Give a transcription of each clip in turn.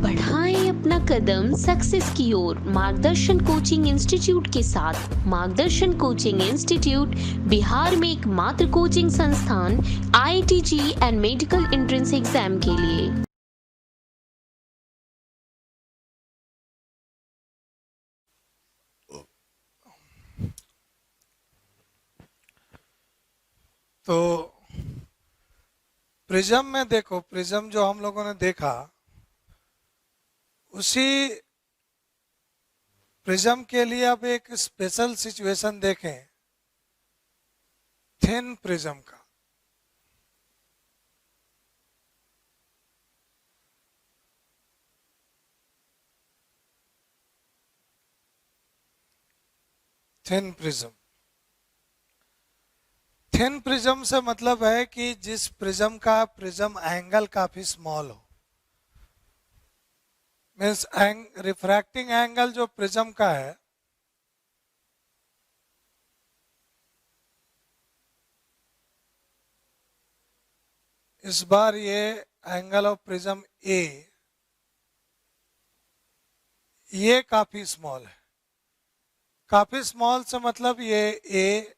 बढ़ाएं अपना कदम सक्सेस की ओर मार्गदर्शन कोचिंग इंस्टीट्यूट के साथ। मार्गदर्शन कोचिंग इंस्टीट्यूट बिहार में एकमात्र कोचिंग संस्थान IIT JEE and medical entrance exam के लिए। तो प्रिज्म में देखो, प्रिज्म जो हम लोगों ने देखा उसी प्रिज्म के लिए अब एक स्पेशल सिचुएशन देखें थिन प्रिज्म का। थिन प्रिज्म, थिन प्रिज्म से मतलब है कि जिस प्रिज्म का प्रिज्म एंगल काफी स्मॉल हो। मीन्स रिफ्रैक्टिंग एंगल जो प्रिज्म का है इस बार ये एंगल ऑफ प्रिज्म ए ये काफी स्मॉल है। काफी स्मॉल से मतलब ये ए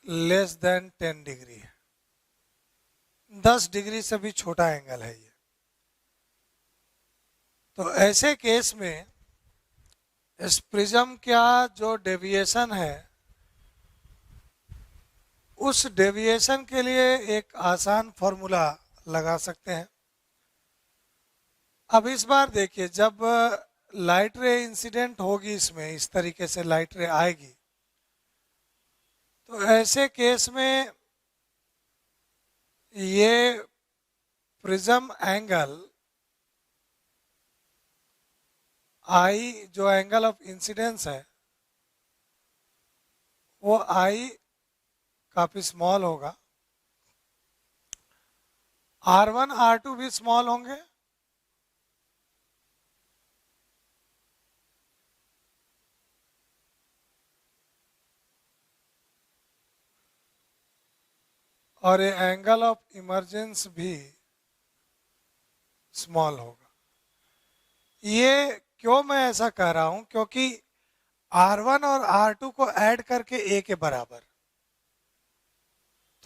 लेस देन 10 डिग्री है, 10 डिग्री से भी छोटा एंगल है ये। तो ऐसे केस में इस प्रिज्म का जो डेविएशन है उस डेविएशन के लिए एक आसान फॉर्मूला लगा सकते हैं। अब इस बार देखिए, जब लाइट रे इंसिडेंट होगी इसमें, इस तरीके से लाइट रे आएगी, तो ऐसे केस में ये प्रिज्म एंगल आई, जो एंगल ऑफ इंसिडेंस है वो आई काफी स्मॉल होगा। R1 R2 भी स्मॉल होंगे और ये एंगल ऑफ इमर्जेंस भी स्मॉल होगा। ये क्यों मैं ऐसा कह रहा हूं, क्योंकि R1 और R2 को ऐड करके A के बराबर,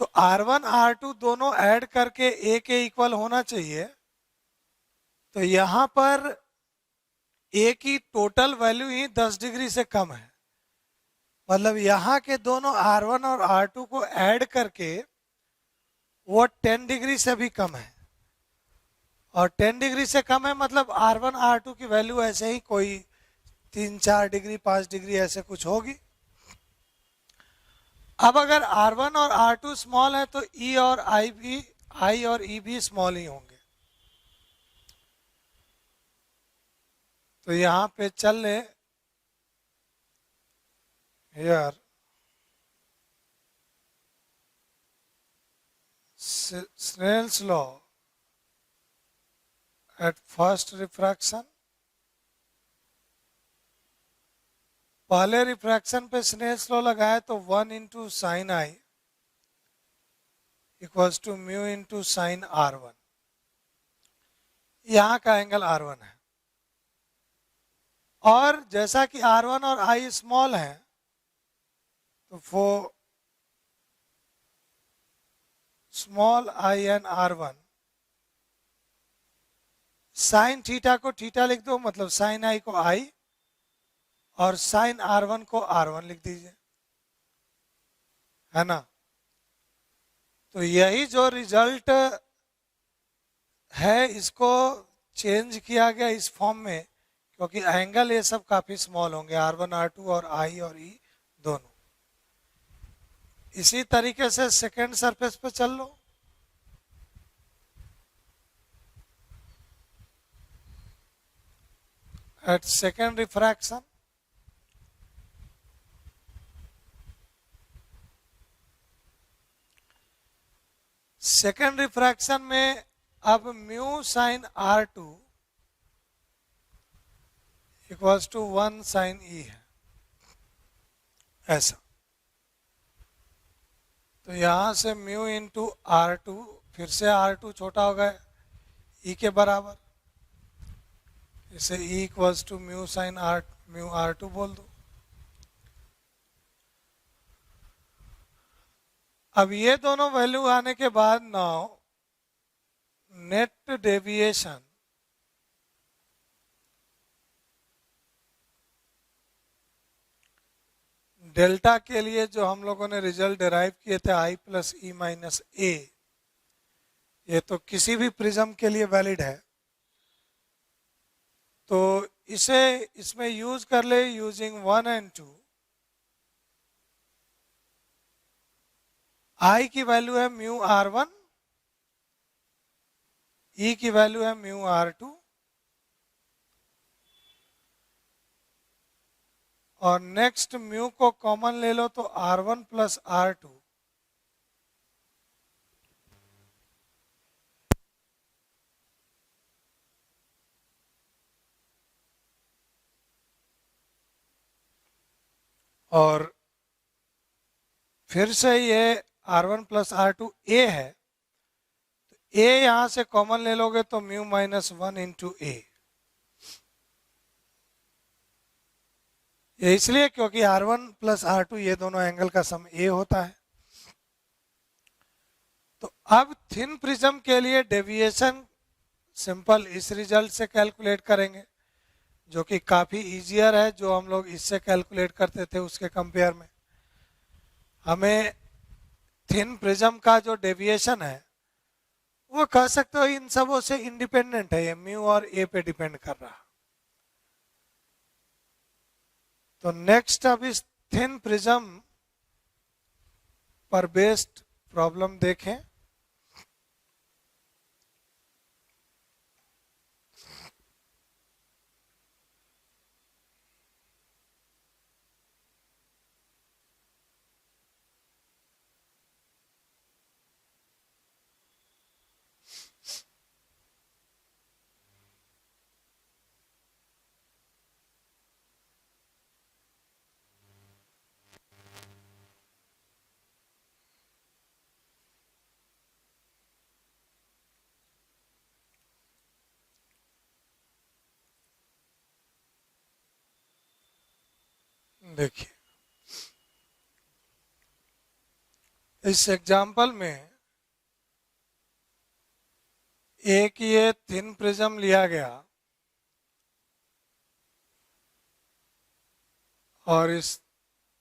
तो R1 R2 दोनों ऐड करके A के इक्वल होना चाहिए। तो यहां पर A की टोटल वैल्यू ही 10 डिग्री से कम है, मतलब यहां के दोनों R1 और R2 को ऐड करके वो 10 डिग्री से भी कम है। और 10 डिग्री से कम है मतलब R1 R2 की वैल्यू ऐसे ही कोई 3-4 डिग्री 5 डिग्री ऐसे कुछ होगी। अब अगर R1 और R2 स्मॉल है तो E और I और E भी स्मॉल ही होंगे। तो यहां पे चल ले here Snell's law at first refraction। पहले रिफ्रैक्शन पे स्नेल्स लॉ लगाए तो 1 into sine I equals to mu into sine R1। यहां का एंगल R1 है, और जैसा कि R1 और I स्मॉल है तो वो small I N R1 sine theta को थीटा लिख दो, मतलब साइन आई को I और साइन R1 को R1 लिख दीजिए, है ना। तो यही जो रिजल्ट है इसको चेंज किया गया इस फॉर्म में, क्योंकि एंगल ये सब काफी स्मॉल होंगे, R1 R2 और I और E दोनों। इसी तरीके से सेकेंड सरफेस पे चल लो। एट सेकेंड रिफ्रैक्शन में अब mu sine R2 equals to 1 sine E है, ऐसा। तो यहां से म्यू इंटू R2, फिर से R2 छोटा हो गया E के बराबर, इसे E equals to mu sine R mu R2 बोल दो। अब ये दोनों वैल्यू आने के बाद नाउ नेट डेविएशन डेल्टा के लिए जो हम लोगों ने रिजल्ट डिराइव किए थे I प्लस ई माइनस ए, ये तो किसी भी प्रिज्म के लिए वैलिड है, तो इसे इसमें यूज कर ले यूजिंग 1 एंड 2। I की वैल्यू है म्यू R1, E की वैल्यू है म्यू R2 और नेक्स्ट म्यू को कॉमन ले लो तो R1 प्लस R2। और फिर से ये R1 प्लस R2 ए है, तो ए यहां से कॉमन ले लोगे तो म्यू माइनस 1 इंटू ए। ये इसलिए क्योंकि R1 प्लस R2 ये दोनों एंगल का सम ए होता है। तो अब थिन प्रिज्म के लिए डेविएशन सिंपल इस रिजल्ट से कैलकुलेट करेंगे, जो कि काफी इजियर है, जो हम लोग इससे कैलकुलेट करते थे उसके कंपेयर में। हमें थिन प्रिज्म का जो डेविएशन है वो कह सकते हो इन सबों से इंडिपेंडेंट है, ये म्यू और ए पे डिपेंड कर रहा। तो नेक्स्ट अब इस थिन प्रिज्म पर बेस्ड प्रॉब्लम देखें। देखिए इस एग्जाम्पल में एक ये थिन प्रिज्म लिया गया और इस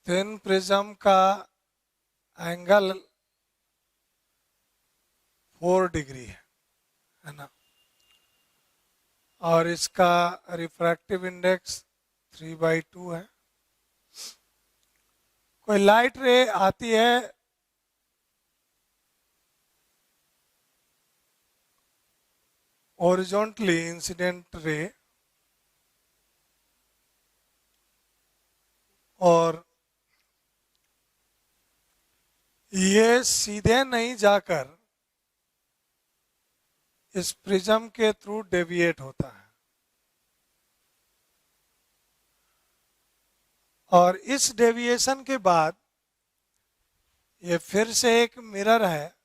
थिन प्रिज्म का एंगल 4 डिग्री है ना, और इसका रिफ्रैक्टिव इंडेक्स 3/2 है। कोई लाइट रे आती है हॉरिजॉन्टली इंसिडेंट रे, और ये सीधे नहीं जाकर इस प्रिज्म के थ्रू डेविएट होता है, और इस डेविएशन के बाद ये फिर से एक मिरर है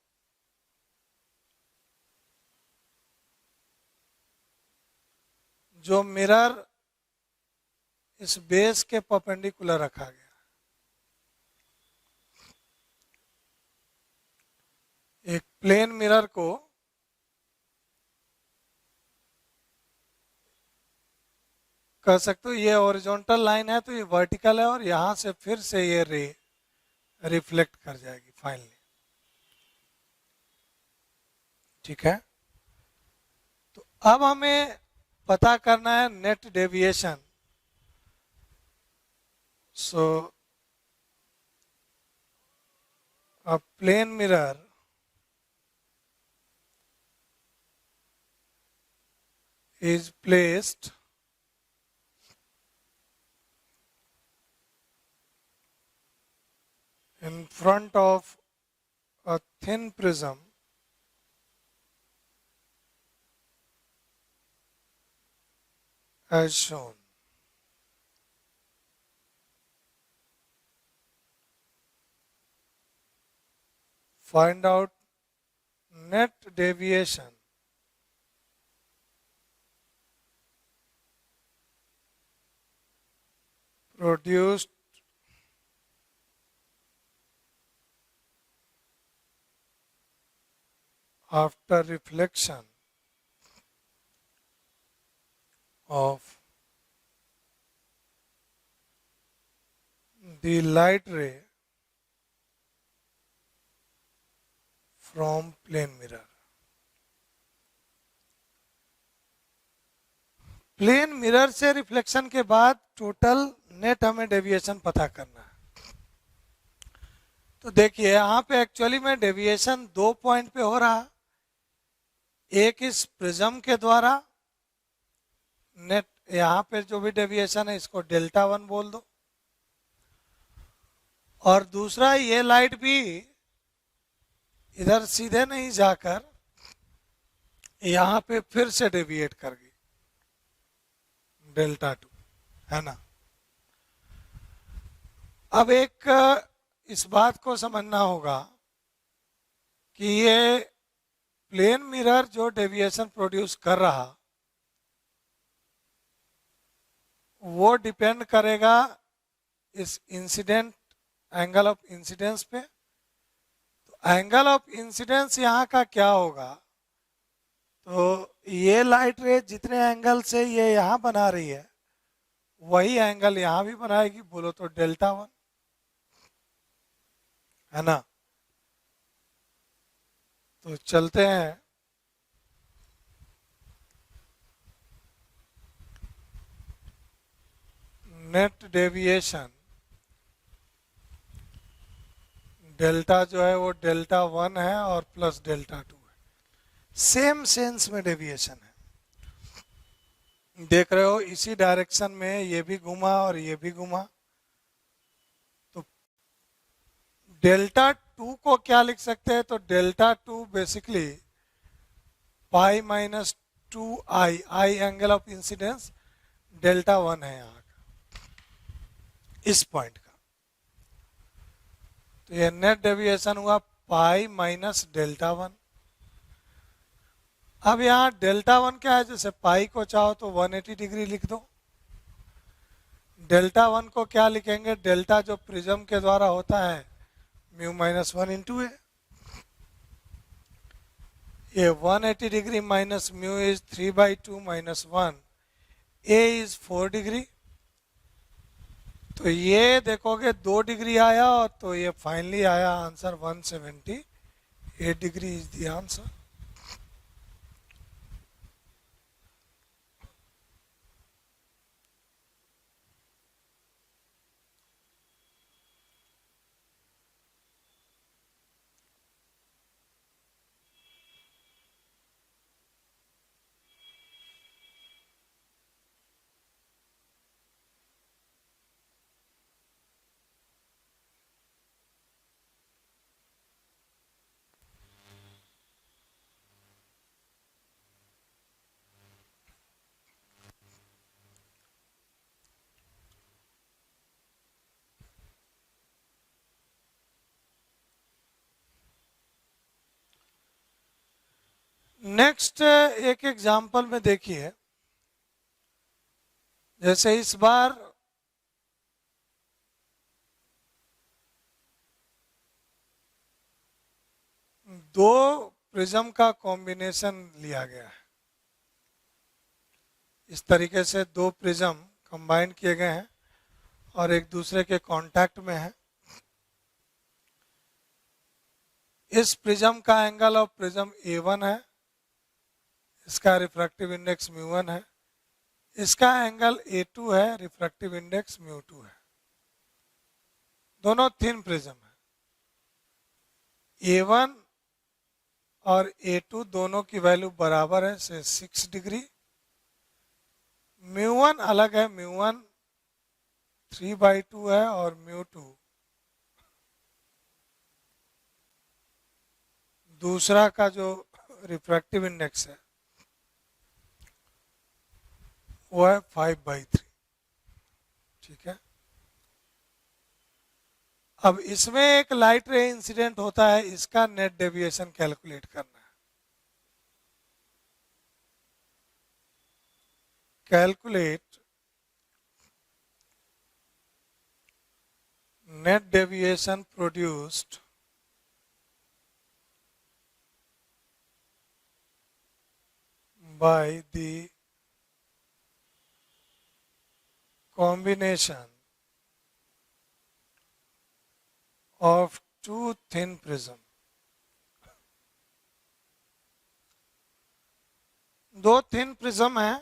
जो मिरर इस बेस के परपेंडिकुलर रखा गया। एक प्लेन मिरर को कह सकते हो ये हॉरिजॉन्टल लाइन है तो ये वर्टिकल है, और यहां से फिर से ये रे रिफ्लेक्ट कर जाएगी फाइनली। ठीक है, तो अब हमें पता करना है net deviation. So a plane mirror is placed in front of a thin prism as shown. Find out net deviation produced after reflection of the light ray from plane mirror. Plane mirror से reflection के बाद total net हमें deviation पता करना है। तो देखिए यहाँ पे एक्चुअली में डेविएशन 2 पॉइंट पे हो रहा, एक इस प्रिज्म के द्वारा नेट, यहाँ पे जो भी डेविएशन है इसको डेल्टा 1 बोल दो, और दूसरा ये लाइट भी इधर सीधे नहीं जाकर यहाँ पे फिर से डेविएट कर गई, डेल्टा 2, है ना। अब एक इस बात को समझना होगा कि ये प्लेन मिरर जो डेविएशन प्रोड्यूस कर रहा वो डिपेंड करेगा इस इंसिडेंट एंगल ऑफ इंसिडेंस पे। तो एंगल ऑफ इंसिडेंस यहाँ का क्या होगा, तो ये लाइट रे जितने एंगल से ये यहाँ बना रही है वही एंगल यहाँ भी बनाएगी, बोलो तो डेल्टा 1, है ना। तो चलते हैं नेट डेविएशन, डेल्टा जो है वो डेल्टा 1 है और प्लस डेल्टा 2 है, सेम सेंस में डेविएशन है। देख रहे हो इसी डायरेक्शन में ये भी घुमा और ये भी घुमा, तो डेल्टा 2 को क्या लिख सकते हैं, तो delta 2 basically pi minus 2i, I angle of incidence, delta 1 है यहाँ का इस पॉइंट का। तो ये नेट डेविएशन हुआ पाई माइनस डेल्टा 1। अब यहाँ डेल्टा 1 क्या है, जैसे पाई को चाहो तो 180 डिग्री लिख दो। डेल्टा 1 को क्या लिखेंगे, डेल्टा जो प्रिज्म के द्वारा होता है म्यू माइनस 1 इंटू ए, ये 180 degree minus mu is 3/2 minus 1, A is 4 degree. तो ये देखोगे 2 डिग्री आया, और तो ये फाइनली आया answer 178 degree is the answer. Next एक एग्जांपल में देखिए, जैसे इस बार दो प्रिज्म का कॉम्बिनेशन लिया गया है। इस तरीके से दो प्रिज्म कंबाइन किए गए हैं और एक दूसरे के कांटेक्ट में है। इस प्रिज्म का एंगल ऑफ प्रिज्म A1 है, इसका रिफ्रैक्टिव इंडेक्स μ1 है, इसका एंगल A2 है, रिफ्रैक्टिव इंडेक्स μ2 है। दोनों थिन प्रिज्म है। A1 और A2 दोनों की वैल्यू बराबर है, से 6 डिग्री। μ1 अलग है, μ1 3/2 है और μ2 दूसरा का जो रिफ्रैक्टिव इंडेक्स है वो है 5/3। ठीक है। अब इसमें एक लाइट रे इंसिडेंट होता है, इसका नेट डेविएशन कैलकुलेट करना है। Calculate net deviation produced by the combination of two thin prism. दो थिन प्रिज्म हैं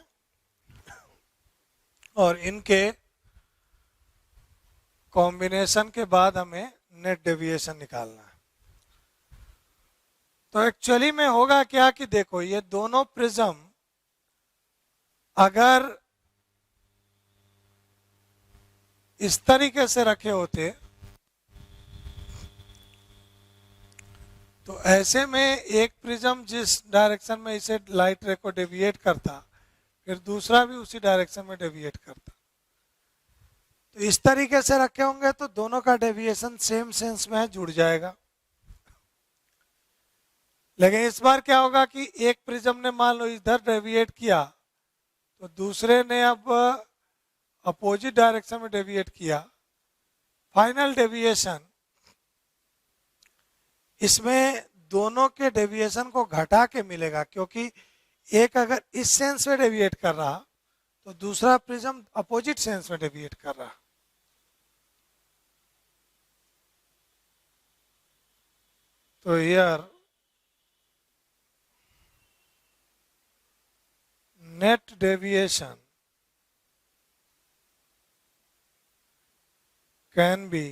और इनके कॉम्बिनेशन के बाद हमें नेट डेविएशन निकालना है। तो एक्चुअली में होगा क्या कि देखो ये दोनों प्रिज्म अगर इस तरीके से रखे होते तो ऐसे में एक प्रिज्म जिस डायरेक्शन में इसे लाइट रे को डेविएट करता फिर दूसरा भी उसी डायरेक्शन में डेविएट करता। तो इस तरीके से रखे होंगे तो दोनों का डेविएशन सेम सेंस में जुड़ जाएगा। लेकिन इस बार क्या होगा कि एक प्रिज्म ने मान लो इधर डेविएट किया तो दूसरे ने अब अपोजिट डायरेक्शन में डेविएट किया। फाइनल डेविएशन इसमें दोनों के डेविएशन को घटा के मिलेगा, क्योंकि एक अगर इस सेंस में डेविएट कर रहा तो दूसरा प्रिज्म अपोजिट सेंस में डेविएट कर रहा। तो here net deviation can be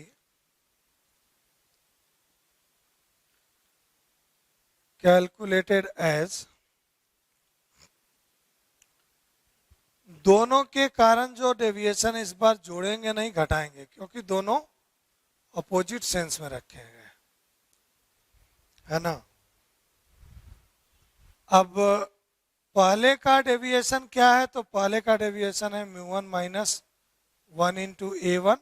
calculated as दोनों के कारण जो डेविएशन इस बार जोड़ेंगे नहीं घटाएंगे, क्योंकि दोनों अपोजिट सेंस में रखे गए है ना। अब पहले का डेविएशन क्या है, तो पहले का डेविएशन है μ1 माइनस 1 इंटू A1,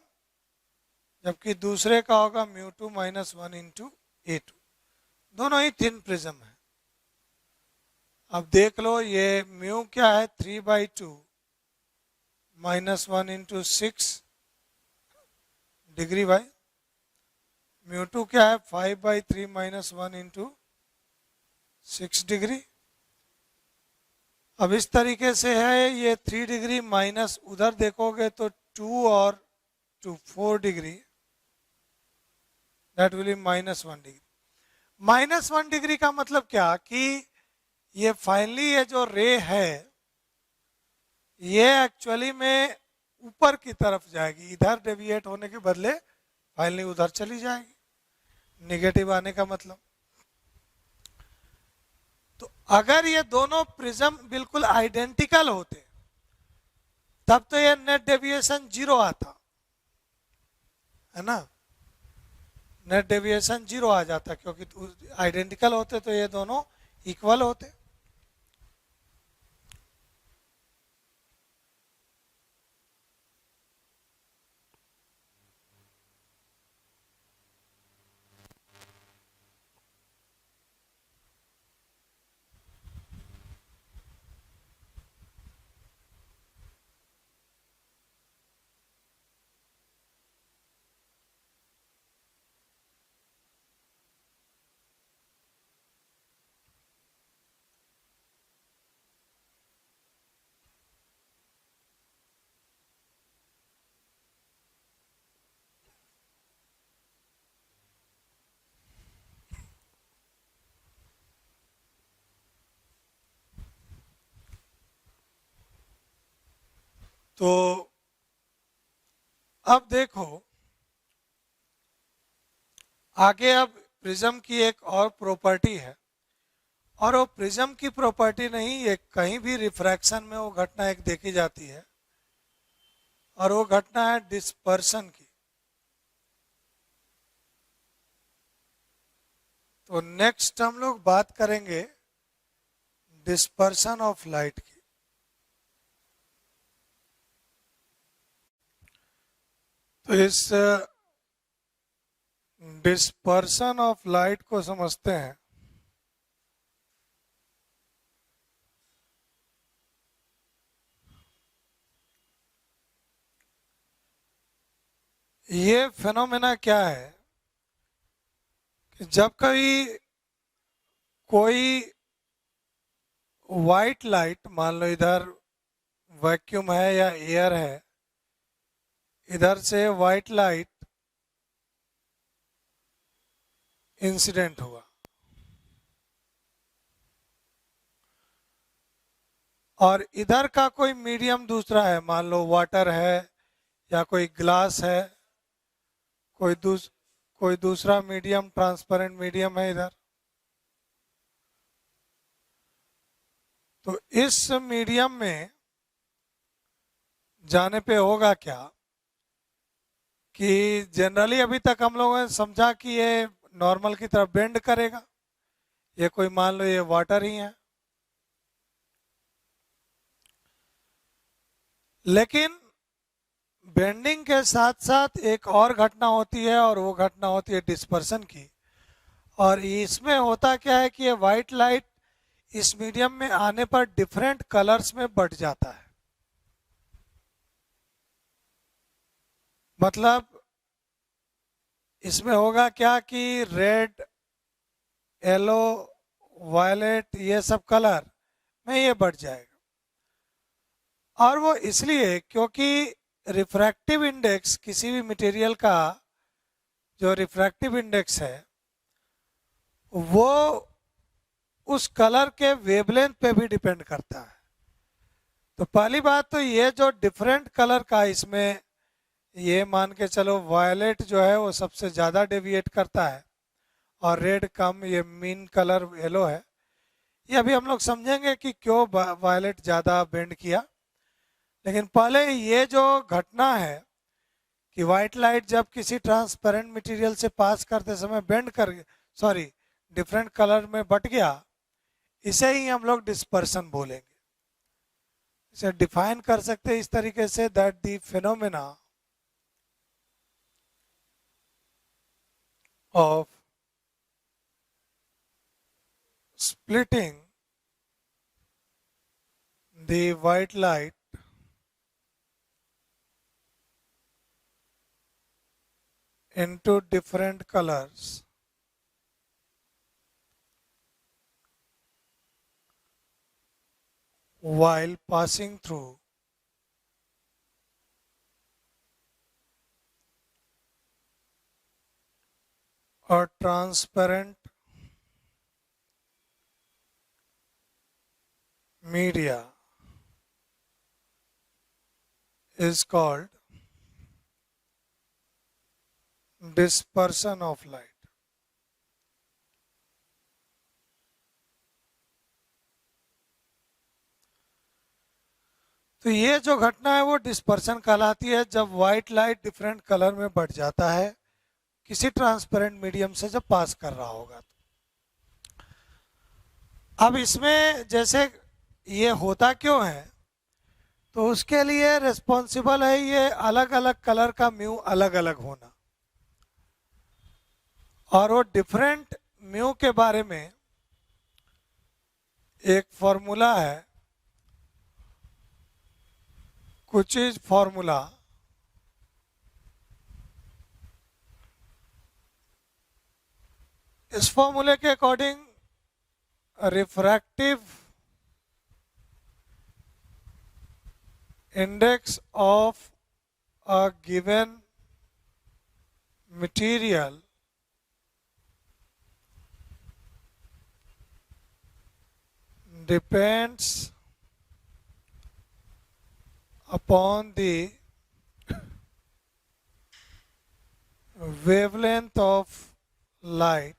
जबकि दूसरे का होगा μ2 माइनस 1 इंटू A2। दोनों ही थिन प्रिज्म है। अब देख लो ये म्यू क्या है 3/2 माइनस 1 इंटू 6 डिग्री बाई μ2 क्या है 5/3 माइनस 1 इंटू 6 डिग्री। अब इस तरीके से है ये 3 डिग्री माइनस उधर देखोगे तो 2 और 2 4 degree, that will be minus 1 degree. Minus 1 degree का मतलब क्या कि ये फाइनली ये जो रे है ये एक्चुअली में ऊपर की तरफ जाएगी, इधर डेविएट होने के बदले फाइनली उधर चली जाएगी, नेगेटिव आने का मतलब। तो अगर ये दोनों प्रिज्म बिल्कुल आइडेंटिकल होते तब तो ये नेट डेविएशन 0 आता है ना, नेट डेविएशन 0 आ जाता, क्योंकि आइडेंटिकल होते तो ये दोनों इक्वल होते। तो अब देखो आगे, अब प्रिज्म की एक और प्रॉपर्टी है, और वो प्रिज्म की प्रॉपर्टी नहीं, ये कहीं भी रिफ्रैक्शन में वो घटना एक देखी जाती है, और वो घटना है डिस्पर्सन की। तो नेक्स्ट हम लोग बात करेंगे डिस्पर्सन ऑफ लाइट की। तो इस डिस्पर्सन ऑफ लाइट को समझते हैं। ये फेनोमेना क्या है कि जब कभी कोई वाइट लाइट, मान लो इधर वैक्यूम है या एयर है, इधर से वाइट लाइट इंसिडेंट हुआ और इधर का कोई मीडियम दूसरा है, मान लो वाटर है या कोई ग्लास है, कोई दूसरा मीडियम, ट्रांसपेरेंट मीडियम है इधर, तो इस मीडियम में जाने पे होगा क्या कि जनरली अभी तक हम लोगों ने समझा कि ये नॉर्मल की तरफ बेंड करेगा, ये कोई मान लो ये वाटर ही है, लेकिन बेंडिंग के साथ साथ एक और घटना होती है और वो घटना होती है डिस्पर्सन की। और इसमें होता क्या है कि ये वाइट लाइट इस मीडियम में आने पर डिफरेंट कलर्स में बट जाता है। मतलब इसमें होगा क्या कि रेड, येलो, वायलेट, ये सब कलर में ये बढ़ जाएगा। और वो इसलिए क्योंकि रिफ्रैक्टिव इंडेक्स किसी भी मटेरियल का जो रिफ्रैक्टिव इंडेक्स है वो उस कलर के वेवलेंथ पे भी डिपेंड करता है। तो पहली बात तो ये जो डिफरेंट कलर का इसमें, ये मान के चलो वायलेट जो है वो सबसे ज़्यादा डेविएट करता है और रेड कम, ये मीन कलर येलो है। ये अभी हम लोग समझेंगे कि क्यों वायलेट ज़्यादा बेंड किया, लेकिन पहले ये जो घटना है कि वाइट लाइट जब किसी ट्रांसपेरेंट मटेरियल से पास करते समय बेंड कर, सॉरी, डिफरेंट कलर में बट गया, इसे ही हम लोग डिस्पर्सन बोलेंगे। इसे डिफाइन कर सकते हैं इस तरीके से, that the phenomena of splitting the white light into different colors while passing through a transparent media is called dispersion of light. तो ये जो घटना है वो डिस्पर्सन कहलाती है, जब व्हाइट लाइट डिफरेंट कलर में बढ़ जाता है किसी ट्रांसपेरेंट मीडियम से जब पास कर रहा होगा। अब इसमें जैसे ये होता क्यों है, तो उसके लिए रिस्पॉन्सिबल है ये अलग अलग कलर का म्यू अलग अलग होना। और वो डिफरेंट म्यू के बारे में एक फॉर्मूला है, कुछ इज फॉर्मूला, इस फॉर्मूले के according refractive index of a given material depends upon the wavelength of light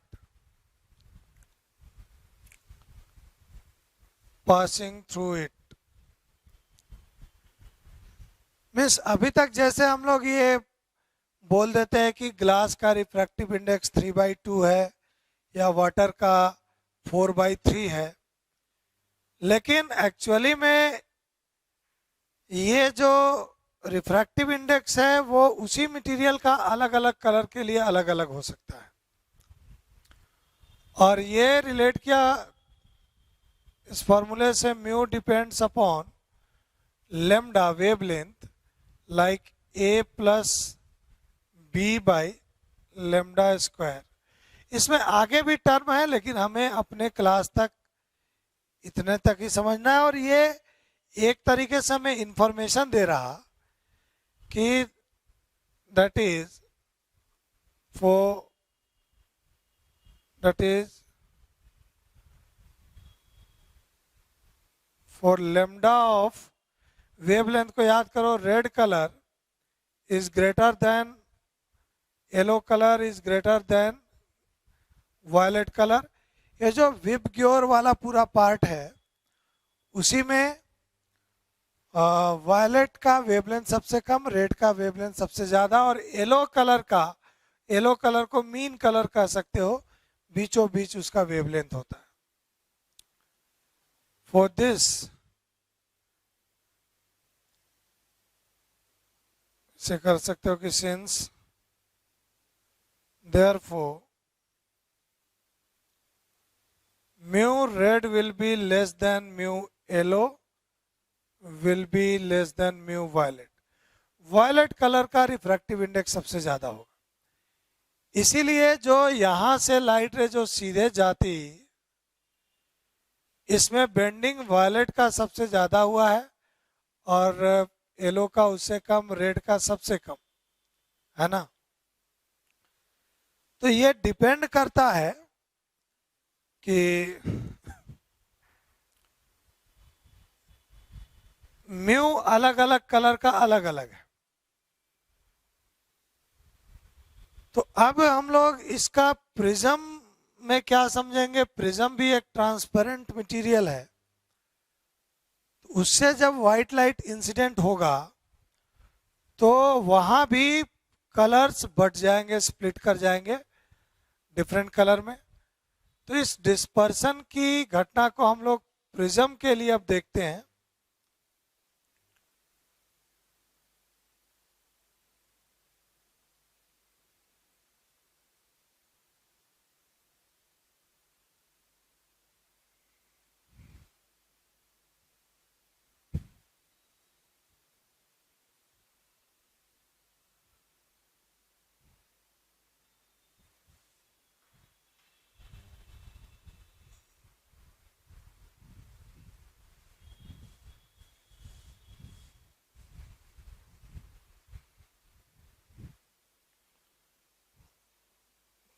passing through it। Miss अभी तक जैसे हम लोग ये बोल देते हैं कि ग्लास का रिफ्रैक्टिव इंडेक्स 3/2 है या वाटर का 4/3 है, लेकिन एक्चुअली में ये जो रिफ्रैक्टिव इंडेक्स है वो उसी मटेरियल का अलग अलग कलर के लिए अलग अलग हो सकता है। और ये रिलेट किया इस फॉर्मूले से, mu depends upon lambda wavelength like a plus B by lambda square. इसमें आगे भी टर्म है लेकिन हमें अपने क्लास तक इतने तक ही समझना है। और ये एक तरीके से हमें इंफॉर्मेशन दे रहा कि that is for lambda of wavelength को याद करो, red colour is greater than yellow colour is greater than violet colour. ये जो विबग्योर वाला पूरा पार्ट है उसी में वायलेट का वेवलेंथ सबसे कम, रेड का वेवलेंथ सबसे ज्यादा, और येलो कलर को मीन कलर कह सकते हो, बीचों बीच उसका वेवलेंथ होता है। फॉर दिस से कर सकते हो कि since therefore mu red will be less than mu yellow will be less than mu violet। Violet colour का रिफ्रैक्टिव इंडेक्स सबसे ज्यादा होगा, इसीलिए जो यहां से लाइट रे जो सीधे जाती इसमें बेंडिंग वायलेट का सबसे ज्यादा हुआ है और येलो का उससे कम, रेड का सबसे कम, है ना। तो ये डिपेंड करता है कि म्यू अलग अलग कलर का अलग अलग है। तो अब हम लोग इसका प्रिज्म में क्या समझेंगे, प्रिज्म भी एक ट्रांसपेरेंट मटेरियल है, उससे जब व्हाइट लाइट इंसिडेंट होगा तो वहां भी कलर्स बढ़ जाएंगे, स्प्लिट कर जाएंगे डिफरेंट कलर में। तो इस डिस्पर्सन की घटना को हम लोग प्रिज्म के लिए अब देखते हैं।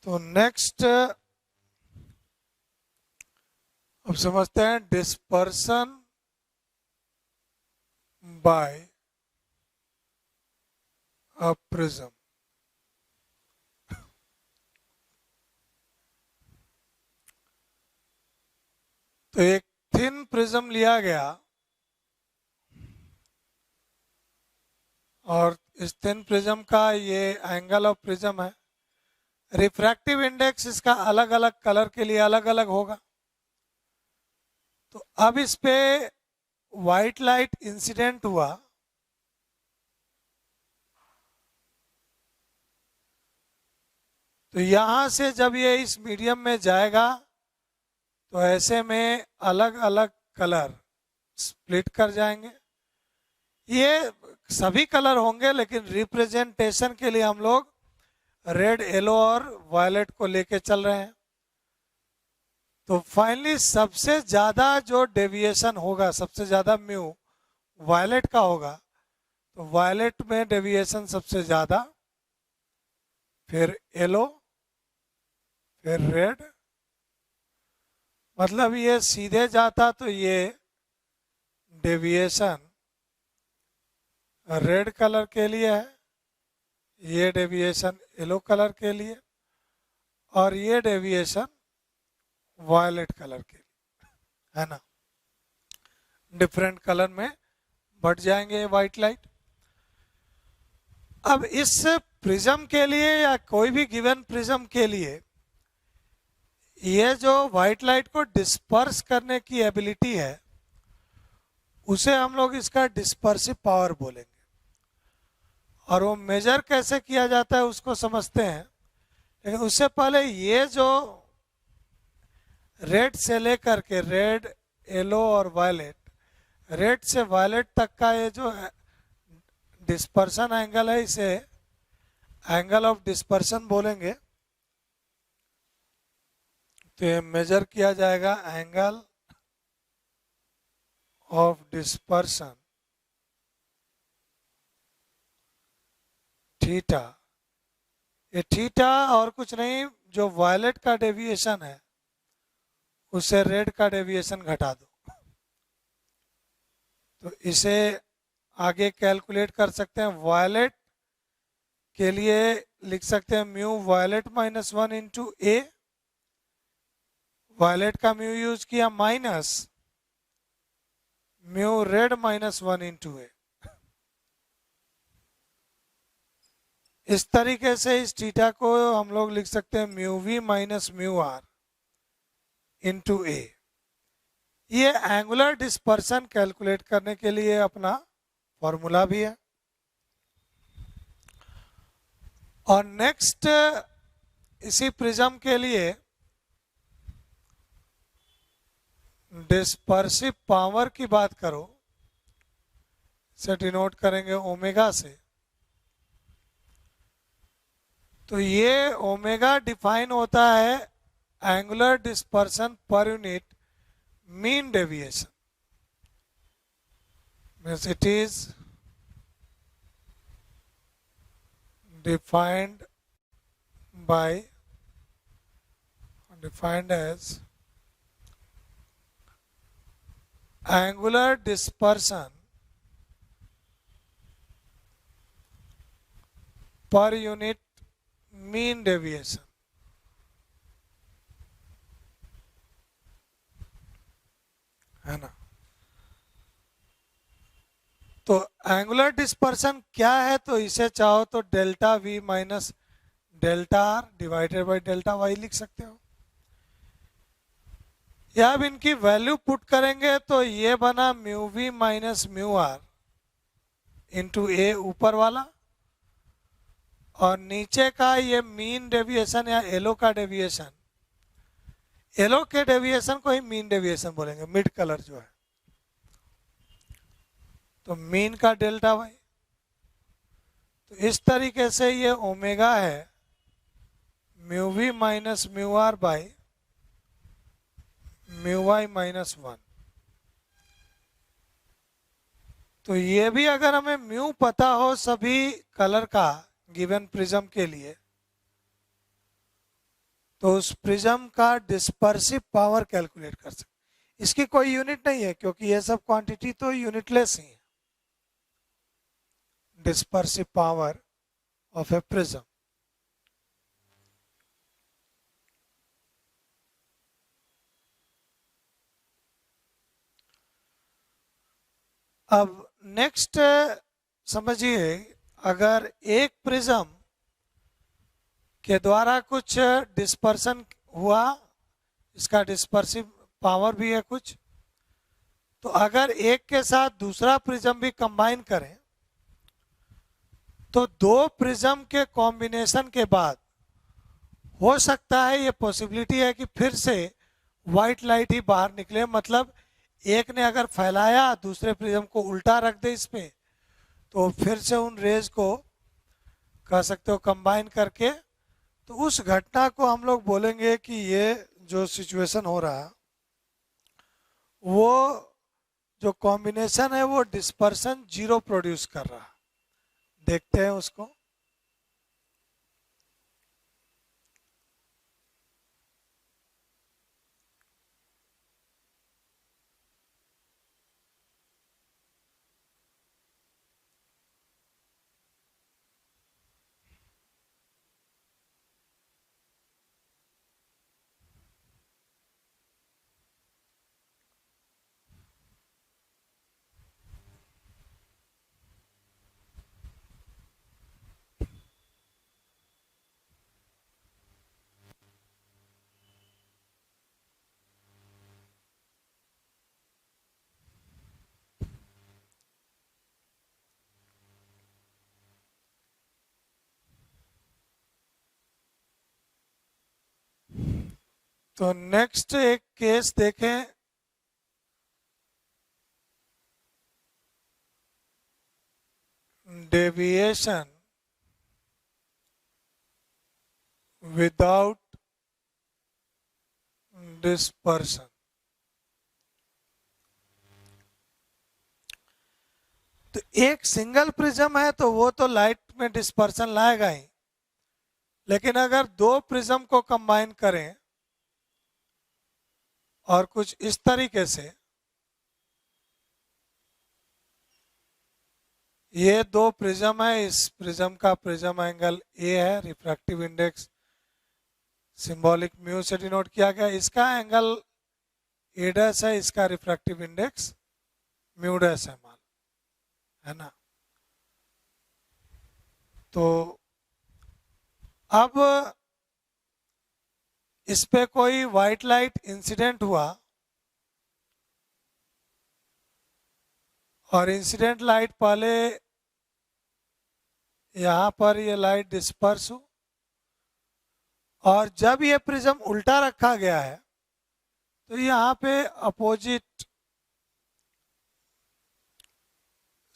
तो नेक्स्ट अब समझते हैं डिस्पर्सन बाय अ प्रिज्म। तो एक थिन प्रिज्म लिया गया और इस थिन प्रिज्म का ये एंगल ऑफ प्रिज्म है। रिफ्रैक्टिव इंडेक्स इसका अलग अलग कलर के लिए अलग अलग होगा। तो अब इस पे व्हाइट लाइट इंसिडेंट हुआ तो यहां से जब ये इस मीडियम में जाएगा तो ऐसे में अलग अलग कलर स्प्लिट कर जाएंगे। ये सभी कलर होंगे लेकिन रिप्रेजेंटेशन के लिए हम लोग रेड, येलो और वायलेट को लेके चल रहे हैं। तो फाइनली सबसे ज्यादा जो डेविएशन होगा, सबसे ज्यादा म्यू वायलेट का होगा। तो वायलेट में डेविएशन सबसे ज्यादा, फिर येलो, फिर रेड। मतलब ये सीधे जाता तो ये डेविएशन रेड कलर के लिए है, ये डेविएशन येलो कलर के लिए, और ये डेविएशन वायलेट कलर के लिए, है ना। डिफरेंट कलर में बढ़ जाएंगे व्हाइट लाइट। अब इस प्रिज्म के लिए या कोई भी गिवन प्रिज्म के लिए ये जो व्हाइट लाइट को डिस्पर्स करने की एबिलिटी है उसे हम लोग इसका डिस्पर्सिव पावर बोलेंगे। और वो मेजर कैसे किया जाता है उसको समझते हैं, लेकिन उससे पहले ये जो रेड से लेकर के रेड, येलो और वायलेट, रेड से वायलेट तक का ये जो डिस्पर्सन एंगल है इसे एंगल ऑफ डिस्पर्सन बोलेंगे तो ये मेजर किया जाएगा एंगल ऑफ डिस्पर्सन थीटा। ये थीटा और कुछ नहीं, जो वायलेट का डेविएशन है उससे रेड का डेविएशन घटा दो, तो इसे आगे कैलकुलेट कर सकते हैं। वायलेट के लिए लिख सकते हैं mu violet minus 1 into A, violet का म्यू यूज किया, minus mu red minus 1 into A. इस तरीके से इस थीटा को हम लोग लिख सकते हैं mu V minus mu R into A. ये एंगुलर डिस्पर्सन कैलकुलेट करने के लिए अपना फॉर्मूला भी है। और नेक्स्ट इसी प्रिज्म के लिए डिस्पर्सिव पावर की बात करो, इसे डिनोट करेंगे ओमेगा से। तो ये ओमेगा डिफाइन होता है angular dispersion per unit mean deviation, means it is defined as angular dispersion per unit mean deviation। है ना? तो एंगुलर डिस्पर्सन क्या है, तो इसे चाहो तो delta V minus delta R divided by delta Y लिख सकते हो। या अब इनकी वैल्यू पुट करेंगे तो ये बना mu V minus mu R into A ऊपर वाला, और नीचे का ये मीन डेविएशन या एलो का डेविएशन, एलो के डेविएशन को ही मीन डेविएशन बोलेंगे, मिड कलर जो है, तो मीन का डेल्टा वाई। तो इस तरीके से ये ओमेगा है mu V minus mu R by mu Y minus 1। तो ये भी अगर हमें म्यू पता हो सभी कलर का गिवन प्रिज्म के लिए, तो उस प्रिज्म का डिस्पर्सिव पावर कैलकुलेट कर सकते। इसकी कोई यूनिट नहीं है क्योंकि ये सब क्वांटिटी तो यूनिटलेस ही है। dispersive power of a prism। अब नेक्स्ट समझिए, अगर एक प्रिज्म के द्वारा कुछ डिस्पर्सन हुआ, इसका डिस्पर्सिव पावर भी है कुछ, तो अगर एक के साथ दूसरा प्रिज्म भी कंबाइन करें तो दो प्रिज्म के कॉम्बिनेशन के बाद हो सकता है, ये पॉसिबिलिटी है कि फिर से व्हाइट लाइट ही बाहर निकले। मतलब एक ने अगर फैलाया दूसरे प्रिज्म को उल्टा रख दे इस पे, तो फिर से उन रेज को कह सकते हो कंबाइन करके, तो उस घटना को हम लोग बोलेंगे कि ये जो सिचुएशन हो रहा, वो जो कॉम्बिनेशन है वो डिस्पर्सन जीरो प्रोड्यूस कर रहा। देखते हैं उसको। तो नेक्स्ट एक केस देखें, डेविएशन विदाउट डिस्पर्सन। तो एक सिंगल प्रिज्म है तो वो तो लाइट में डिस्पर्सन लाएगा ही, लेकिन अगर दो प्रिज्म को कंबाइन करें और कुछ इस तरीके से, ये दो प्रिज्म है, इस प्रिज्म का प्रिज्म एंगल ए है, रिफ्रैक्टिव इंडेक्स सिंबॉलिक म्यू से डिनोट किया गया, इसका एंगल ए डैश है, इसका रिफ्रैक्टिव इंडेक्स म्यू डैश है, मान है ना। तो अब इस पे कोई व्हाइट लाइट इंसिडेंट हुआ और इंसिडेंट लाइट पहले यहां पर ये लाइट डिस्पर्स हो, और जब ये प्रिज्म उल्टा रखा गया है तो यहाँ पे अपोजिट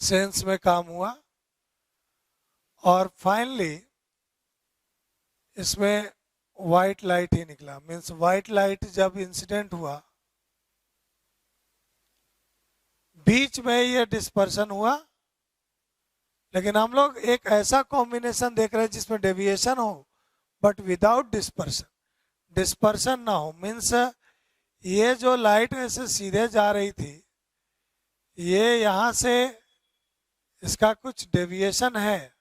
सेंस में काम हुआ, और फाइनली इसमें व्हाइट लाइट ही निकला। मीन्स व्हाइट लाइट जब इंसिडेंट हुआ, बीच में ये डिस्पर्सन हुआ, लेकिन हम लोग एक ऐसा कॉम्बिनेशन देख रहे हैं जिसमें डेविएशन हो बट विदाउट डिस्पर्सन, डिस्पर्सन ना हो। मीन्स ये जो लाइट ऐसे सीधे जा रही थी, ये यहां से इसका कुछ डेविएशन है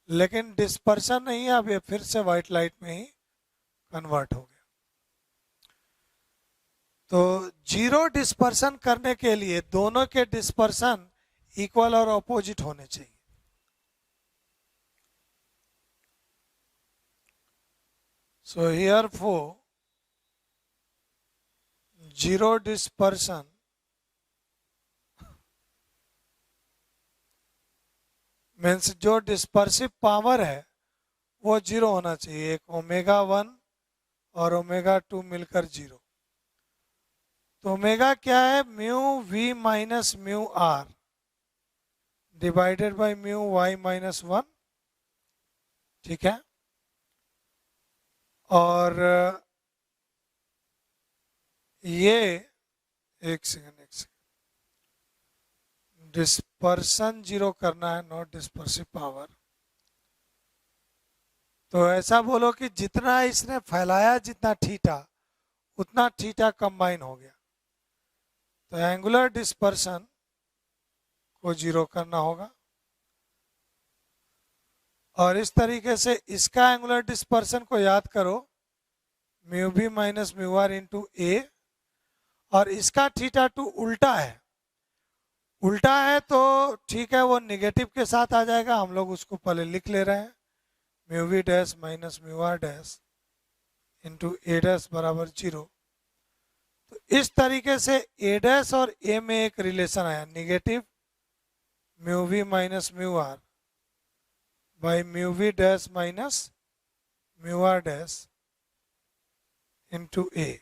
लेकिन डिस्पर्सन नहीं है। अब ये फिर से व्हाइट लाइट में ही कन्वर्ट हो गया। तो जीरो डिस्पर्सन करने के लिए दोनों के डिस्पर्सन इक्वल और ऑपोजिट होने चाहिए। So herefore, zero dispersion means जो डिस्पर्सिव पावर है वो जीरो होना चाहिए। एक ओमेगा 1 और ओमेगा 2 मिलकर जीरो। तो ओमेगा क्या है? Mu V minus mu R divided by mu Y minus 1, ठीक है। और ये एक सेकंड डिस्पर्सन जीरो करना है, नॉट डिस्पर्सिव पावर। तो ऐसा बोलो कि जितना इसने फैलाया जितना थीटा, उतना थीटा कंबाइन हो गया। तो एंगुलर डिस्पर्सन को जीरो करना होगा, और इस तरीके से इसका एंगुलर डिस्पर्सन को याद करो, mu B minus mu R into A, और इसका थीटा टू उल्टा है। उल्टा है तो ठीक है, वो निगेटिव के साथ आ जाएगा, हम लोग उसको पहले लिख ले रहे हैं, mu V dash minus mu R dash into A dash बराबर जीरो। तो इस तरीके से ए डैश और ए में एक रिलेशन आया, negative mu V minus mu R by mu V dash minus mu R dash into A.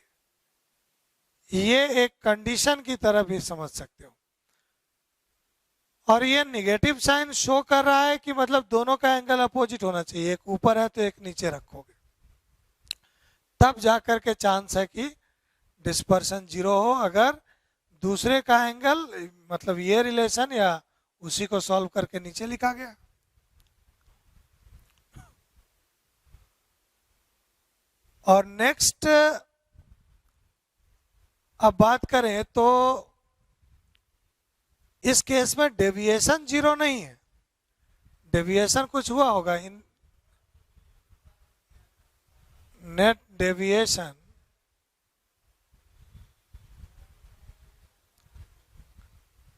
ये एक कंडीशन की तरह भी समझ सकते हो, और ये निगेटिव साइन शो कर रहा है कि मतलब दोनों का एंगल अपोजिट होना चाहिए, एक ऊपर है तो एक नीचे रखोगे, तब जाकर के चांस है कि डिस्पर्सन जीरो हो। अगर दूसरे का एंगल मतलब ये रिलेशन या उसी को सॉल्व करके नीचे लिखा गया। और नेक्स्ट अब बात करें तो इस केस में डेविएशन जीरो नहीं है, डेविएशन कुछ हुआ होगा। इन net deviation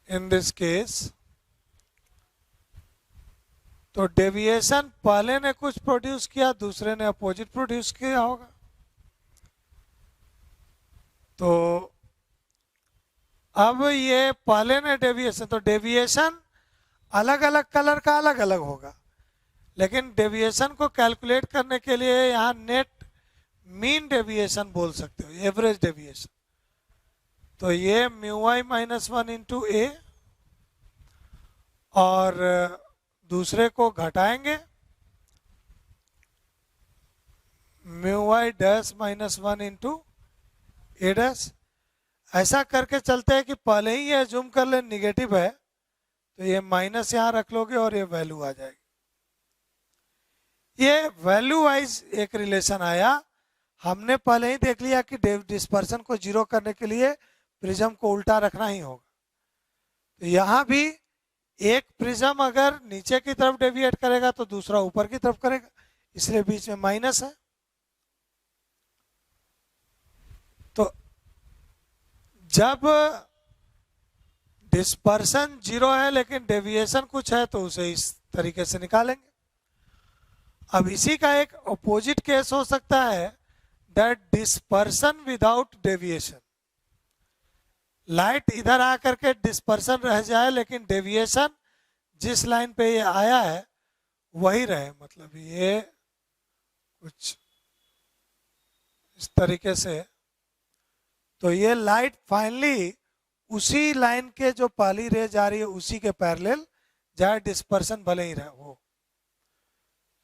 in this case, तो डेविएशन पहले ने कुछ प्रोड्यूस किया, दूसरे ने अपोजिट प्रोड्यूस किया होगा। तो अब ये पहले ने डेविएशन, तो डेविएशन अलग अलग कलर का अलग अलग होगा, लेकिन डेविएशन को कैलकुलेट करने के लिए यहाँ नेट मीन डेविएशन बोल सकते हो, एवरेज डेविएशन। तो ये mu Y minus 1 into A, और दूसरे को घटाएंगे mu Y dash minus 1 into A dash. ऐसा करके चलते हैं कि पहले ही ये जूम कर ले निगेटिव है तो ये माइनस यहाँ रख लोगे और ये वैल्यू आ जाएगी। ये वैल्यू वाइज एक रिलेशन आया। हमने पहले ही देख लिया कि डिस्पर्सन को जीरो करने के लिए प्रिज्म को उल्टा रखना ही होगा। तो यहाँ भी एक प्रिज्म अगर नीचे की तरफ डेविएट करेगा तो दूसरा ऊपर की तरफ करेगा, इसलिए बीच में माइनस है। तो जब डिस्पर्सन जीरो है लेकिन डेविएशन कुछ है तो उसे इस तरीके से निकालेंगे। अब इसी का एक अपोजिट केस हो सकता है, that dispersion without deviation. Light इधर आकर के डिस्पर्सन रह जाए लेकिन डेविएशन जिस लाइन पे ये आया है वही रहे, मतलब ये कुछ इस तरीके से। तो ये लाइट फाइनली उसी लाइन के जो पहली रे जा रही है उसी के पैरेलल जाए, डिस्पर्सन भले ही रहे हो।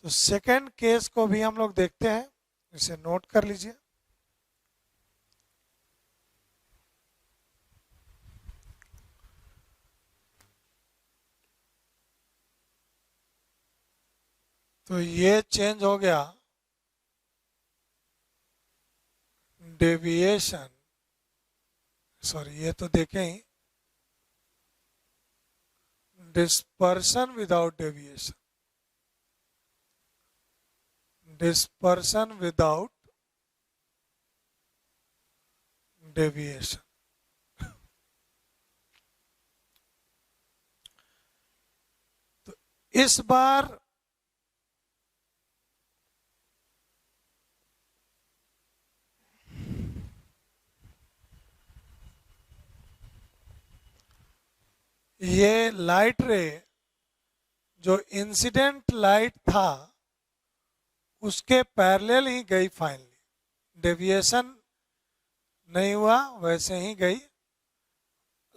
तो सेकंड केस को भी हम लोग देखते हैं, इसे नोट कर लीजिए। तो ये चेंज हो गया डेविएशन, सॉरी ये तो देखें ही, dispersion without deviation, dispersion without deviation. तो इस बार ये लाइट रे जो इंसिडेंट लाइट था उसके पैरेलल ही गई फाइनली, डेविएशन नहीं हुआ, वैसे ही गई।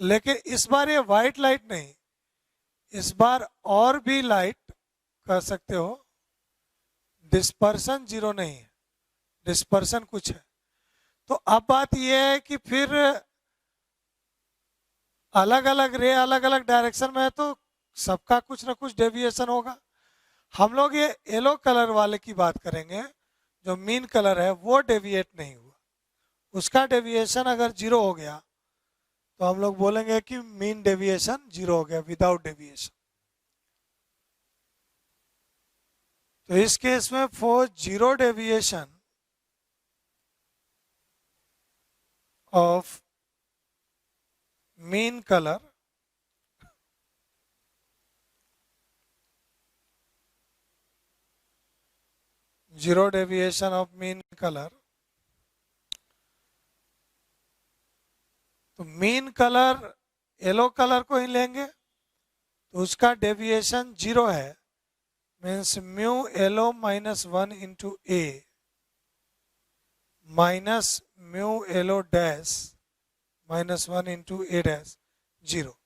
लेकिन इस बार ये वाइट लाइट नहीं, इस बार और भी लाइट कर सकते हो। डिस्पर्सन जीरो नहीं है, डिस्पर्सन कुछ है। तो अब बात यह है कि फिर अलग अलग रे अलग अलग डायरेक्शन में है तो सबका कुछ ना कुछ डेविएशन होगा। हम लोग ये येलो कलर वाले की बात करेंगे, जो मीन कलर है वो डेविएट नहीं हुआ, उसका डेविएशन अगर जीरो हो गया तो हम लोग बोलेंगे कि मीन डेविएशन जीरो हो गया विदाउट डेविएशन। तो इस केस में for zero deviation of mean colour, zero deviation of mean colour, तो मीन कलर येलो कलर को ही लेंगे तो उसका डेविएशन जीरो है, means mu yellow minus 1 into A minus mu yellow dash minus 1 into A dash zero.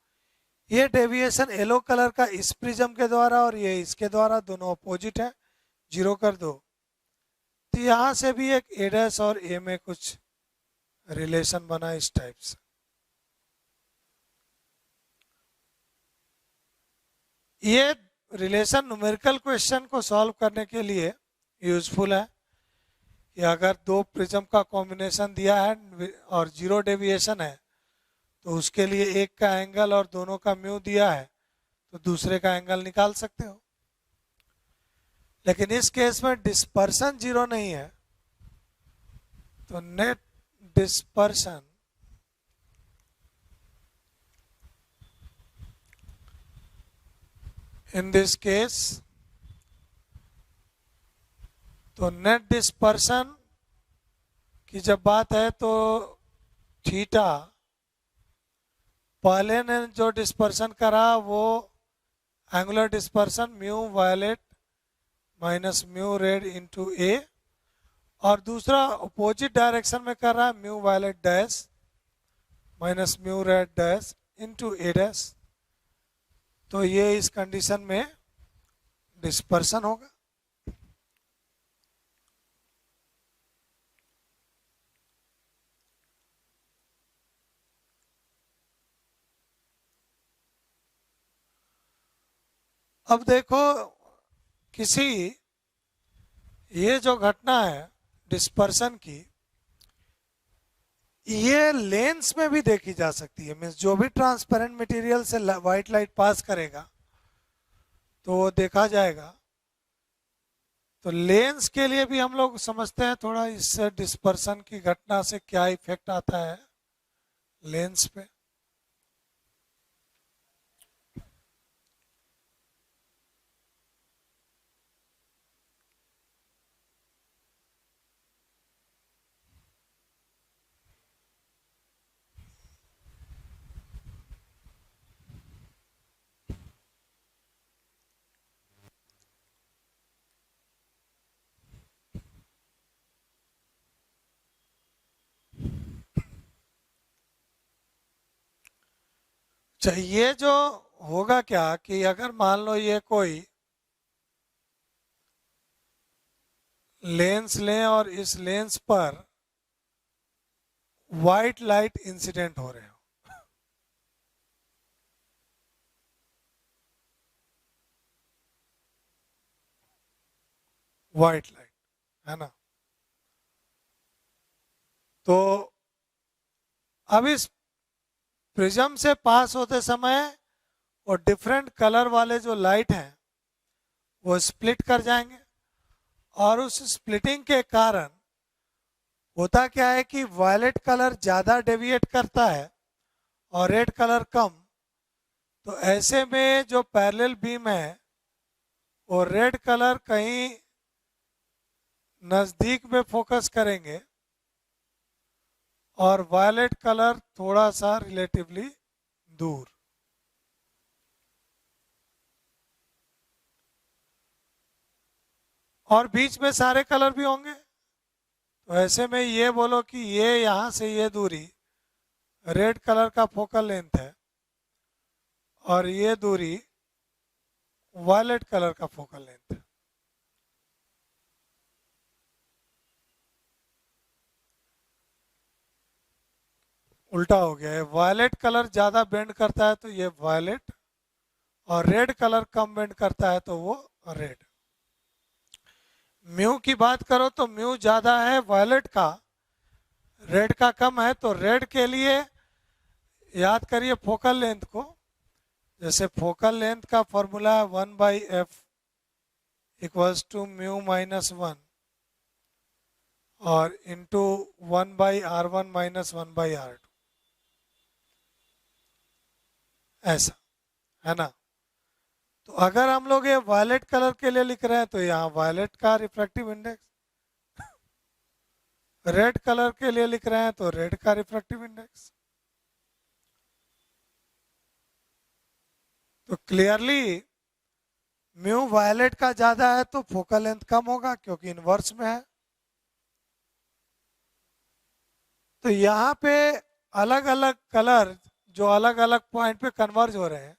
ये deviation yellow colour का इस प्रिज्म के द्वारा और ये इसके द्वारा, दोनों अपोजिट है, जीरो कर दो। तो यहां से भी एक ए डैश और ए में कुछ रिलेशन बना इस टाइप से। ये रिलेशन न्यूमेरिकल क्वेश्चन को सॉल्व करने के लिए यूजफुल है। कि अगर दो प्रिज्म का कॉम्बिनेशन दिया है और जीरो डेविएशन है तो उसके लिए एक का एंगल और दोनों का म्यू दिया है तो दूसरे का एंगल निकाल सकते हो। लेकिन इस केस में डिस्पर्सन जीरो नहीं है तो net dispersion in this case, तो नेट डिस्पर्सन की जब बात है तो थीटा पहले ने जो डिस्पर्सन करा वो angular dispersion mu violet minus mu red into A, और दूसरा अपोजिट डायरेक्शन में कर रहा है mu violet dash minus mu red dash into A dash. तो ये इस कंडीशन में डिस्पर्सन होगा। अब देखो किसी ये जो घटना है डिस्पर्सन की, ये लेंस में भी देखी जा सकती है। मीन्स जो भी ट्रांसपेरेंट मटेरियल से व्हाइट लाइट पास करेगा तो वो देखा जाएगा। तो लेंस के लिए भी हम लोग समझते हैं थोड़ा इस डिस्पर्सन की घटना से क्या इफेक्ट आता है लेंस पे। ये जो होगा क्या कि अगर मान लो ये कोई लेंस लें और इस लेंस पर व्हाइट लाइट इंसिडेंट हो रहे हो, व्हाइट लाइट, है ना। तो अब इस प्रिज्म से पास होते समय और डिफरेंट कलर वाले जो लाइट हैं वो स्प्लिट कर जाएंगे, और उस स्प्लिटिंग के कारण होता क्या है कि वायलेट कलर ज़्यादा डेविएट करता है और रेड कलर कम। तो ऐसे में जो पैरेलल बीम है वो रेड कलर कहीं नज़दीक में फोकस करेंगे और वायलेट कलर थोड़ा सा रिलेटिवली दूर। और बीच में सारे कलर भी होंगे। तो ऐसे में ये बोलो कि ये यहाँ से ये दूरी रेड कलर का फोकल लेंथ है और ये दूरी वायलेट कलर का फोकल लेंथ है। उल्टा हो गया है, वायलेट कलर ज़्यादा बेंड करता है तो ये वायलेट, और रेड कलर कम बेंड करता है तो वो रेड। म्यू की बात करो तो म्यू ज़्यादा है वायलेट का, रेड का कम है। तो रेड के लिए याद करिए फोकल लेंथ को, जैसे फोकल लेंथ का फॉर्मूला है 1/f equals to mu minus 1 और इंटू 1/r1 माइनस 1/r2, ऐसा, है ना। तो अगर हम लोग ये वायलेट कलर के लिए लिख रहे हैं तो यहाँ वायलेट का रिफ्रैक्टिव इंडेक्स, रेड कलर के लिए लिख रहे हैं तो रेड का रिफ्रैक्टिव इंडेक्स। तो क्लियरली म्यू वायलेट का ज्यादा है तो फोकल लेंथ कम होगा क्योंकि इनवर्स में है। तो यहाँ पे अलग अलग कलर जो अलग अलग पॉइंट पे कन्वर्ज हो रहे हैं,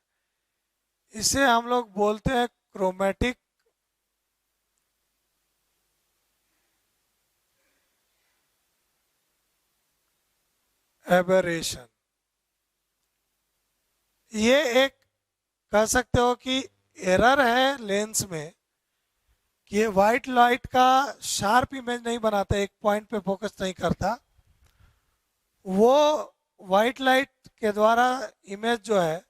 इसे हम लोग बोलते हैं क्रोमेटिक एबरेशन। ये एक कह सकते हो कि एरर है लेंस में कि ये वाइट लाइट का शार्प इमेज नहीं बनाता, एक पॉइंट पे फोकस नहीं करता। वो वाइट लाइट के द्वारा इमेज जो है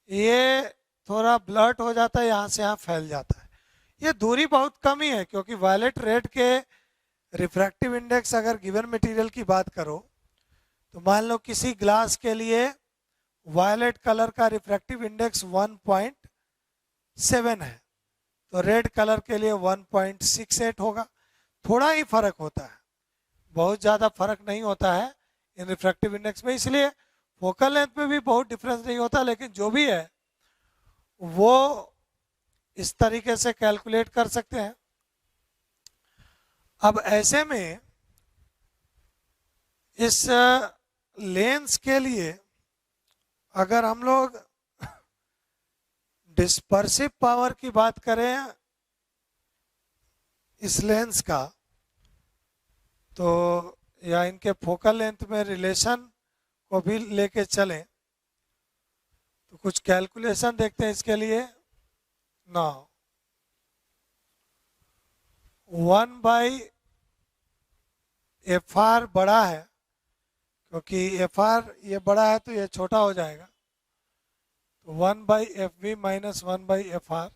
ये थोड़ा ब्लर्ट हो जाता है, यहाँ से यहाँ फैल जाता है। ये दूरी बहुत कम ही है क्योंकि वायलेट रेड के रिफ्रैक्टिव इंडेक्स अगर गिवन मटेरियल की बात करो तो मान लो किसी ग्लास के लिए वायलेट कलर का रिफ्रैक्टिव इंडेक्स 1.7 है तो रेड कलर के लिए 1.68 होगा। थोड़ा ही फर्क होता है, बहुत ज़्यादा फर्क नहीं होता है इन रिफ्रैक्टिव इंडेक्स में, इसलिए फोकल लेंथ में भी बहुत डिफरेंस नहीं होता। लेकिन जो भी है वो इस तरीके से कैलकुलेट कर सकते हैं। अब ऐसे में इस लेंस के लिए अगर हम लोग डिस्पर्सिव पावर की बात करें इस लेंस का, तो या इनके फोकल लेंथ में रिलेशन को भी लेके चलें तो कुछ कैलकुलेशन देखते हैं इसके लिए। नाउ 1/FR बड़ा है, क्योंकि FR ये बड़ा है तो ये छोटा हो जाएगा, तो 1/FV माइनस 1/FR।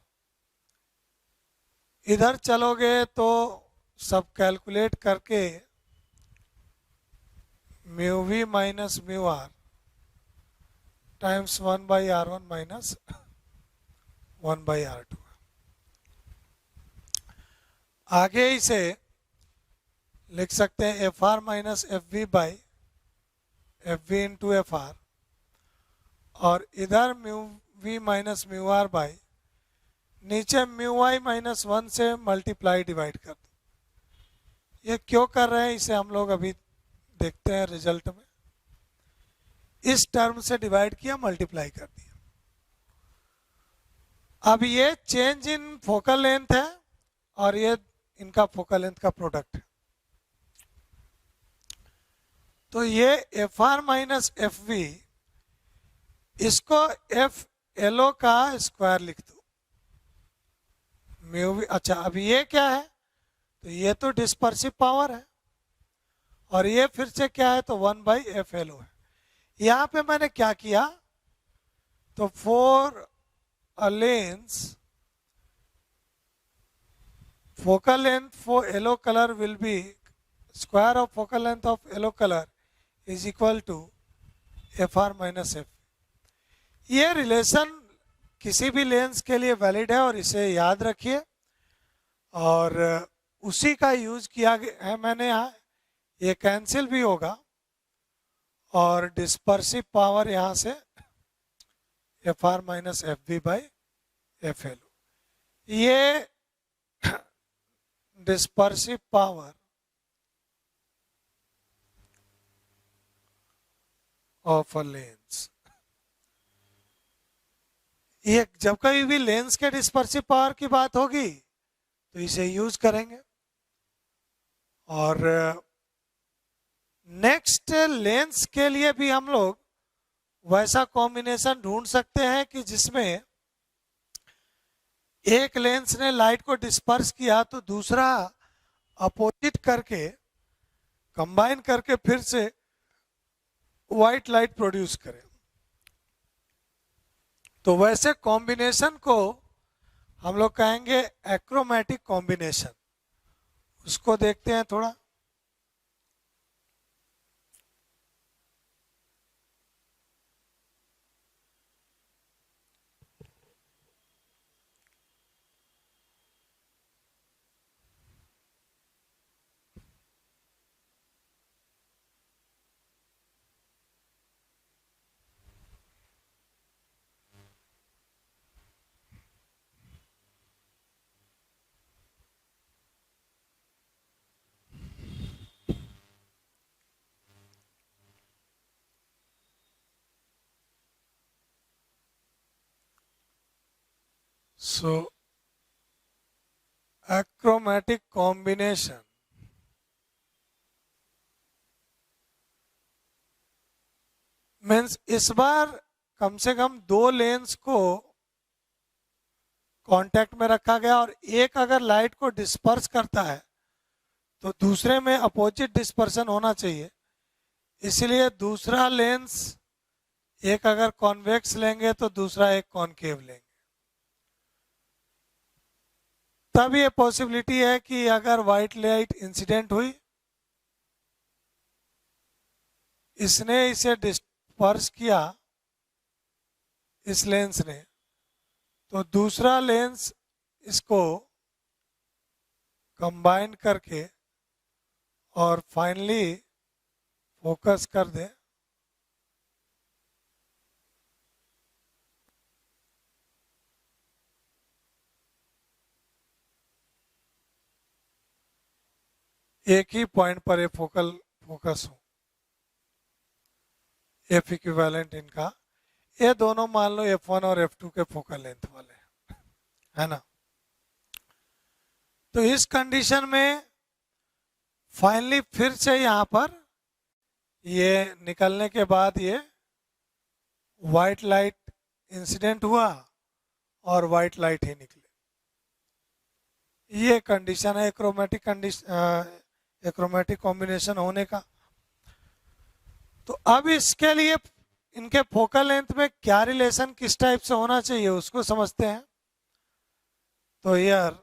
इधर चलोगे तो सब कैलकुलेट करके mu V minus mu R times 1/R1 minus 1/R2। आगे इसे लिख सकते हैं F R minus F V by F V into F R, और इधर mu V minus mu R by नीचे म्यू आई माइनस 1 से मल्टीप्लाई डिवाइड कर दो। ये क्यों कर रहे हैं इसे हम लोग अभी देखते हैं रिजल्ट में। इस टर्म से डिवाइड किया, मल्टीप्लाई कर दिया। अब ये चेंज इन फोकल लेंथ है और ये इनका फोकल लेंथ का प्रोडक्ट है। तो ये F R minus F V, इसको एफ एल ओ का स्क्वायर लिख दो म्यू वी। अच्छा, अब ये क्या है, तो ये तो डिस्पर्सिव पावर है और ये फिर से क्या है, तो 1/FLO है। यहां पे मैंने क्या किया, तो for a lens focal length for yellow color will be square of focal length of yellow color is equal to FR minus F। ये रिलेशन किसी भी लेंस के लिए वैलिड है और इसे याद रखिए, और उसी का यूज किया है मैंने यहाँ। ये कैंसिल भी होगा और डिस्पर्सिव पावर यहाँ से FR minus FV by FLO। ये dispersive power of a lens. ये जब कभी भी लेंस के डिस्पर्सिव पावर की बात होगी तो इसे यूज करेंगे। और नेक्स्ट लेंस के लिए भी हम लोग वैसा कॉम्बिनेशन ढूंढ सकते हैं कि जिसमें एक लेंस ने लाइट को डिस्पर्स किया तो दूसरा अपोजिट करके कंबाइन करके फिर से व्हाइट लाइट प्रोड्यूस करे। तो वैसे कॉम्बिनेशन को हम लोग कहेंगे एक्रोमेटिक कॉम्बिनेशन। उसको देखते हैं थोड़ा। So achromatic combination मीन्स इस बार कम से कम दो लेंस को कांटेक्ट में रखा गया और एक अगर लाइट को डिस्पर्स करता है तो दूसरे में अपोजिट डिस्पर्सन होना चाहिए। इसलिए दूसरा लेंस एक अगर कॉन्वेक्स लेंगे तो दूसरा एक कॉनकेव लेंगे। तब ये पॉसिबिलिटी है कि अगर व्हाइट लाइट इंसिडेंट हुई, इसने इसे डिस्पर्स किया इस लेंस ने, तो दूसरा लेंस इसको कंबाइन करके और फाइनली फोकस कर दे। एक ही पॉइंट पर ये फोकस हो। एफ इक्विवेलेंट इनका, ये दोनों मान लो F1 और F2 के फोकल लेंथ वाले है ना। तो इस कंडीशन में फाइनली फिर से यहां पर ये निकलने के बाद ये व्हाइट लाइट इंसिडेंट हुआ और व्हाइट लाइट ही निकले। ये कंडीशन है एक्रोमेटिक कॉम्बिनेशन होने का। तो अब इसके लिए इनके फोकल लेंथ में क्या रिलेशन किस टाइप से होना चाहिए उसको समझते हैं। तो यार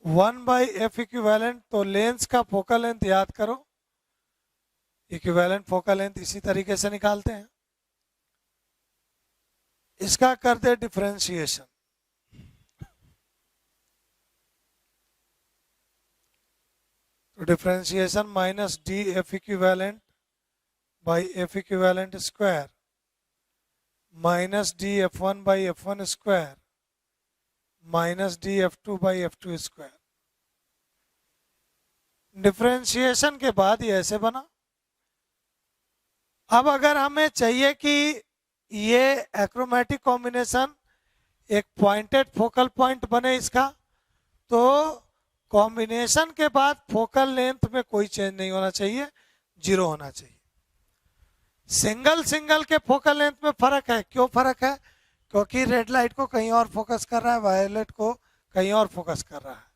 1/f इक्विवेलेंट, तो लेंस का फोकल लेंथ याद करो, इक्विवेलेंट फोकल लेंथ इसी तरीके से निकालते हैं। इसका करते डिफरेंशिएशन, तो differentiation minus D F equivalent by F equivalent square minus D F one by F one square minus D F two by F two square. Differentiation के बाद ये ऐसे बना। अब अगर हमें चाहिए कि ये एक्रोमेटिक कॉम्बिनेशन एक पॉइंटेड फोकल पॉइंट बने इसका, तो कॉम्बिनेशन के बाद फोकल लेंथ में कोई चेंज नहीं होना चाहिए, 0 होना चाहिए। सिंगल सिंगल के फोकल लेंथ में फर्क है। क्यों फर्क है? क्योंकि रेड लाइट को कहीं और फोकस कर रहा है, वायलेट को कहीं और फोकस कर रहा है।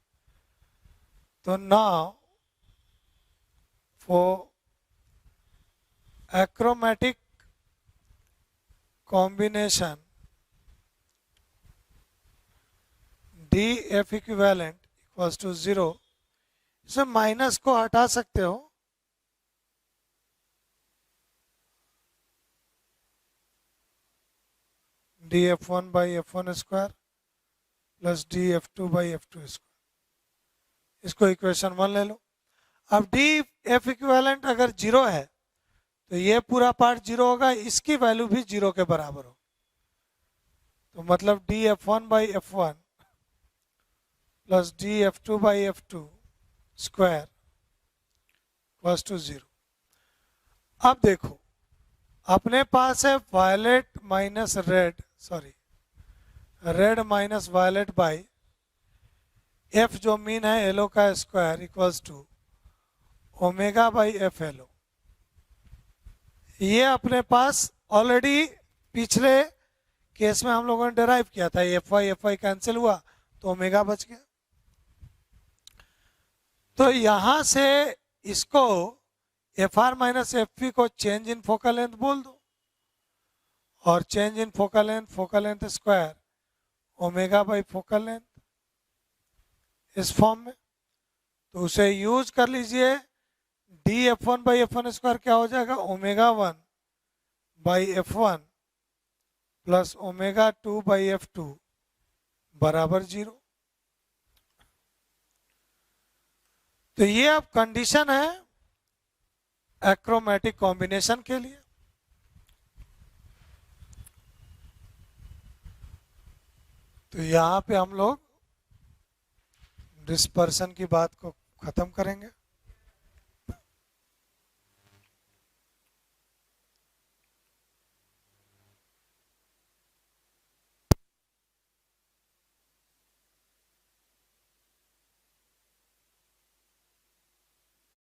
तो now for achromatic combination D F equivalent equals to 0, इसमें माइनस को हटा सकते हो, D F one by F one square plus D F two by F two square, इसको इक्वेशन 1 ले लो। अब डी एफ इक्विवेलेंट अगर 0 है तो ये पूरा पार्ट 0 होगा, इसकी वैल्यू भी 0 के बराबर हो। तो मतलब D F one by F one plus D F two by F two square equals to 0। अब देखो अपने पास है violet minus red, sorry red minus violet by F जो मीन है एलो का square equals to omega by F yellow. ये अपने पास ऑलरेडी पिछले केस में हम लोगों ने डिराइव किया था, एफ वाई कैंसिल हुआ तो ओमेगा बच गया। तो यहां से इसको F R minus F P को चेंज इन फोकल लेंथ बोल दो, और change in focal length square omega by focal length, इस फॉर्म में। तो उसे यूज कर लीजिए, D F one by F one square क्या हो जाएगा, omega 1 by F one plus omega 2 by F to बराबर 0। तो ये अब कंडीशन है एक्रोमेटिक कॉम्बिनेशन के लिए। तो यहाँ पे हम लोग डिस्पर्सन की बात को खत्म करेंगे।